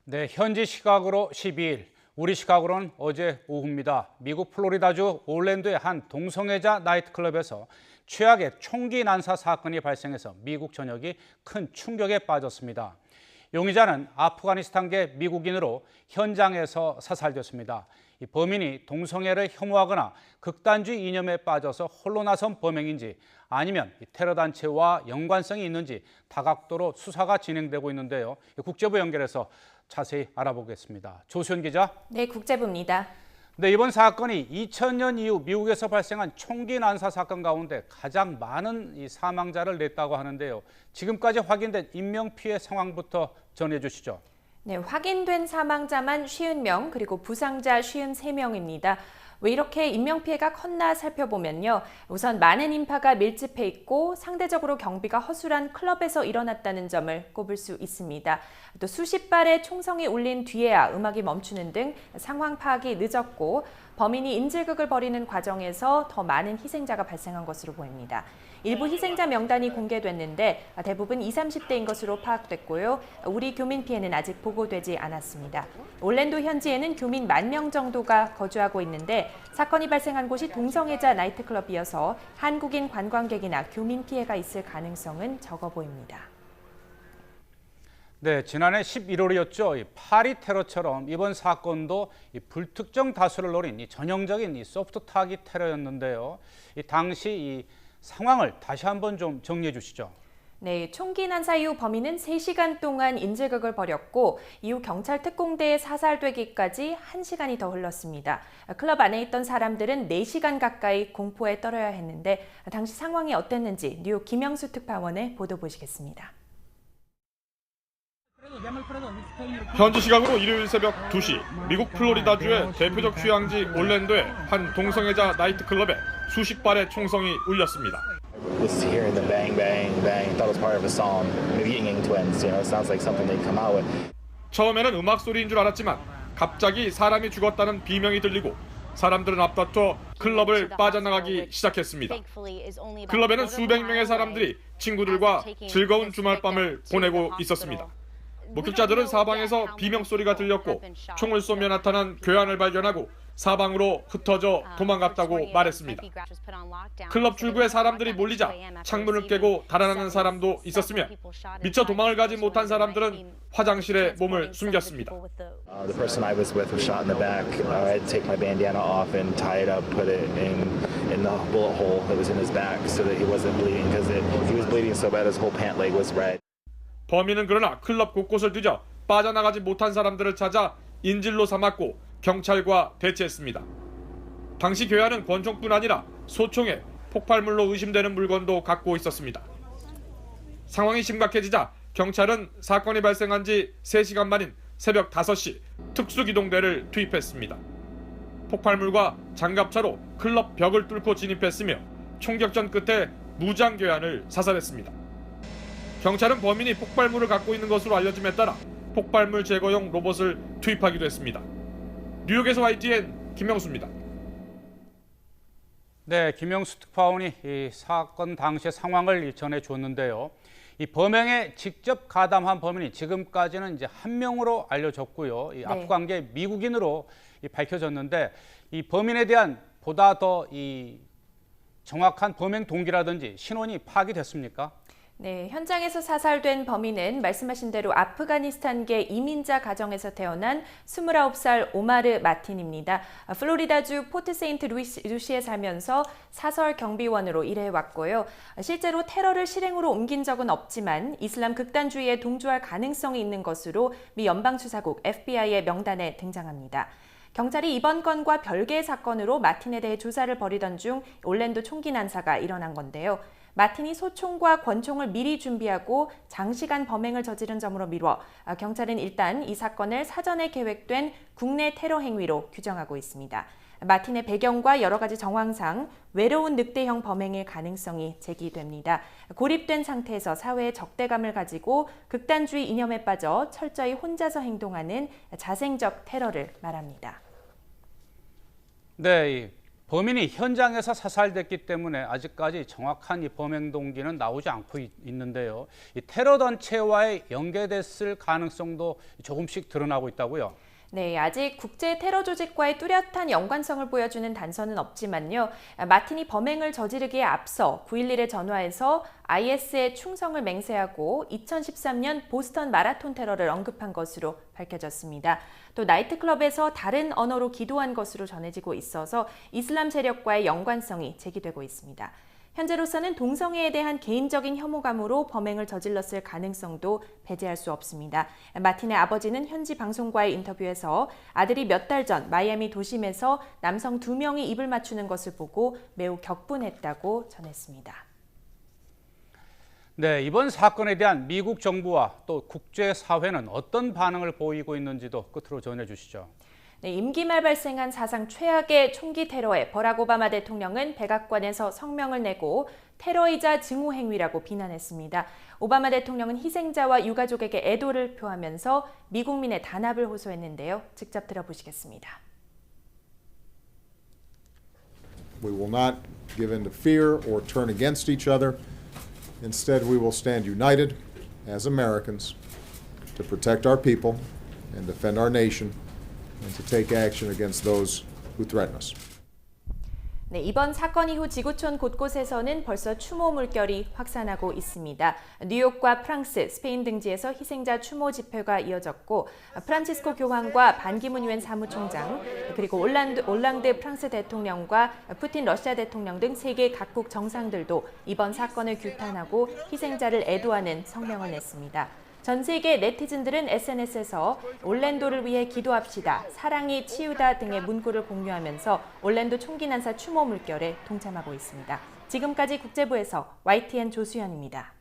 네, 현지 시각으로 12일, 우리 시각으로는 어제 오후입니다. 미국 플로리다주 올랜도의 한 동성애자 나이트클럽에서 최악의 총기 난사 사건이 발생해서 미국 전역이 큰 충격에 빠졌습니다. 용의자는 아프가니스탄계 미국인으로 현장에서 사살됐습니다. 이 범인이 동성애를 혐오하거나 극단주의 이념에 빠져서 홀로 나선 범행인지 아니면 테러 단체와 연관성이 있는지 다각도로 수사가 진행되고 있는데요. 국제부 연결해서 자세히 알아보겠습니다. 조수연 기자. 네, 국제부입니다. 네, 이번 사건이 2000년 이후 미국에서 발생한 총기 난사 사건 가운데 가장 많은 이 사망자를 냈다고 하는데요. 지금까지 확인된 인명피해 상황부터 전해주시죠. 네, 확인된 사망자만 50명, 그리고 부상자 53명입니다. 왜 이렇게 인명피해가 컸나 살펴보면요. 우선 많은 인파가 밀집해 있고 상대적으로 경비가 허술한 클럽에서 일어났다는 점을 꼽을 수 있습니다. 또 수십 발의 총성이 울린 뒤에야 음악이 멈추는 등 상황 파악이 늦었고 범인이 인질극을 벌이는 과정에서 더 많은 희생자가 발생한 것으로 보입니다. 일부 희생자 명단이 공개됐는데 대부분 20, 30대인 것으로 파악됐고요. 우리 교민 피해는 아직 보고되지 않았습니다. 올랜도 현지에는 교민 10,000명 정도가 거주하고 있는데 사건이 발생한 곳이 동성애자 나이트클럽이어서 한국인 관광객이나 교민 피해가 있을 가능성은 적어 보입니다. 네, 지난해 11월이었죠. 이 파리 테러처럼 이번 사건도 이 불특정 다수를 노린 이 전형적인 이 소프트 타깃 테러였는데요. 이 당시 이 상황을 다시 한번 좀 정리해 주시죠. 네, 총기 난사 이후 범인은 3시간 동안 인질극을 벌였고 이후 경찰 특공대에 사살되기까지 1시간이 더 흘렀습니다. 클럽 안에 있던 사람들은 4시간 가까이 공포에 떨어야 했는데 당시 상황이 어땠는지 뉴욕 김영수 특파원의 보도 보시겠습니다. 현지 시각으로 일요일 새벽 2시 미국 플로리다주의 대표적 휴양지 올랜도의 한 동성애자 나이트클럽에 수십 발의 총성이 울렸습니다. Just hearing the bang, bang, bang, thought it was part of a song. Maybe Ying Yang Twins, it sounds like something they'd come out with. 처음에는 음악 소리인 줄 알았지만 갑자기 사람이 죽었다는 비명이 들리고 사람들은 앞다퉈 클럽을 빠져나가기 시작했습니다. 클럽에는 수백 명의 사람들이 친구들과 즐거운 주말밤을 보내고 있었습니다. 목격자들은 사방에서 비명소리가 들렸고 총을 쏘며 나타난 괴한을 발견하고 사방으로 흩어져 도망갔다고 말했습니다. 클럽 출구에 사람들이 몰리자 창문을 깨고 달아나는 사람도 있었으며 미처 도망을 가지 못한 사람들은 화장실에 몸을 숨겼습니다. The person I was with was shot in the back. I had to take my bandana off and tie it up, put it in the bullet hole that was in his back so that he wasn't bleeding because he was bleeding so bad his whole pant leg was red. 범인은 그러나 클럽 곳곳을 뒤져 빠져나가지 못한 사람들을 찾아 인질로 삼았고 경찰과 대치했습니다. 당시 괴한은 권총뿐 아니라 소총에 폭발물로 의심되는 물건도 갖고 있었습니다. 상황이 심각해지자 경찰은 사건이 발생한 지 3시간 만인 새벽 5시 특수기동대를 투입했습니다. 폭발물과 장갑차로 클럽 벽을 뚫고 진입했으며 총격전 끝에 무장 괴한을 사살했습니다. 경찰은 범인이 폭발물을 갖고 있는 것으로 알려짐에 따라 폭발물 제거용 로봇을 투입하기도 했습니다. 뉴욕에서 YTN 김명수입니다. 네, 김영수 특파원이 이 사건 당시의 상황을 전해 줬는데요. 이 범행에 직접 가담한 범인이 지금까지는 이제 1명으로 알려졌고요. 이 아프간계 미국인으로 밝혀졌는데 이 범인에 대한 보다 더 이 정확한 범행 동기라든지 신원이 파악이 됐습니까? 네, 현장에서 사살된 범인은 말씀하신 대로 아프가니스탄계 이민자 가정에서 태어난 29살 오마르 마틴입니다. 플로리다주 포트 세인트 루시에 살면서 사설 경비원으로 일해왔고요. 실제로 테러를 실행으로 옮긴 적은 없지만 이슬람 극단주의에 동조할 가능성이 있는 것으로 미 연방수사국 FBI의 명단에 등장합니다. 경찰이 이번 건과 별개의 사건으로 마틴에 대해 조사를 벌이던 중 올랜도 총기 난사가 일어난 건데요. 마틴이 소총과 권총을 미리 준비하고 장시간 범행을 저지른 점으로 미뤄 경찰은 일단 이 사건을 사전에 계획된 국내 테러 행위로 규정하고 있습니다. 마틴의 배경과 여러 가지 정황상 외로운 늑대형 범행일 가능성이 제기됩니다. 고립된 상태에서 사회의 적대감을 가지고 극단주의 이념에 빠져 철저히 혼자서 행동하는 자생적 테러를 말합니다. 네, 범인이 현장에서 사살됐기 때문에 아직까지 정확한 이 범행 동기는 나오지 않고 있는데요. 이 테러 단체와의 연계됐을 가능성도 조금씩 드러나고 있다고요. 네, 아직 국제 테러 조직과의 뚜렷한 연관성을 보여주는 단서는 없지만요. 마틴이 범행을 저지르기에 앞서 9.11에 전화해서 IS에 충성을 맹세하고 2013년 보스턴 마라톤 테러를 언급한 것으로 밝혀졌습니다. 또 나이트클럽에서 다른 언어로 기도한 것으로 전해지고 있어서 이슬람 세력과의 연관성이 제기되고 있습니다. 현재로서는 동성애에 대한 개인적인 혐오감으로 범행을 저질렀을 가능성도 배제할 수 없습니다. 마틴의 아버지는 현지 방송과의 인터뷰에서 아들이 몇 달 전 마이애미 도심에서 남성 2명이 입을 맞추는 것을 보고 매우 격분했다고 전했습니다. 네, 이번 사건에 대한 미국 정부와 또 국제사회는 어떤 반응을 보이고 있는지도 끝으로 전해주시죠. 네, 임기 말 발생한 사상 최악의 총기 테러에 버락 오바마 대통령은 백악관에서 성명을 내고 테러이자 증오 행위라고 비난했습니다. 오바마 대통령은 희생자와 유가족에게 애도를 표하면서 미국민의 단합을 호소했는데요. 직접 들어보시겠습니다. We will not give in to fear or turn against each other. Instead, we will stand united as Americans to protect our people and defend our nation and to take action against those who threaten us. 네, 이번 사건 이후 지구촌 곳곳에서는 벌써 추모 물결이 확산하고 있습니다. 뉴욕과 프랑스, 스페인 등지에서 희생자 추모 집회가 이어졌고 프란치스코 교황과 반기문 유엔 사무총장 그리고 올랑드 프랑스 대통령과 푸틴 러시아 대통령 등 세계 각국 정상들도 이번 사건을 규탄하고 희생자를 애도하는 성명을 냈습니다. 전 세계 네티즌들은 SNS에서 올랜도를 위해 기도합시다, 사랑이 치유다 등의 문구를 공유하면서 올랜도 총기 난사 추모 물결에 동참하고 있습니다. 지금까지 국제부에서 YTN 조수연입니다.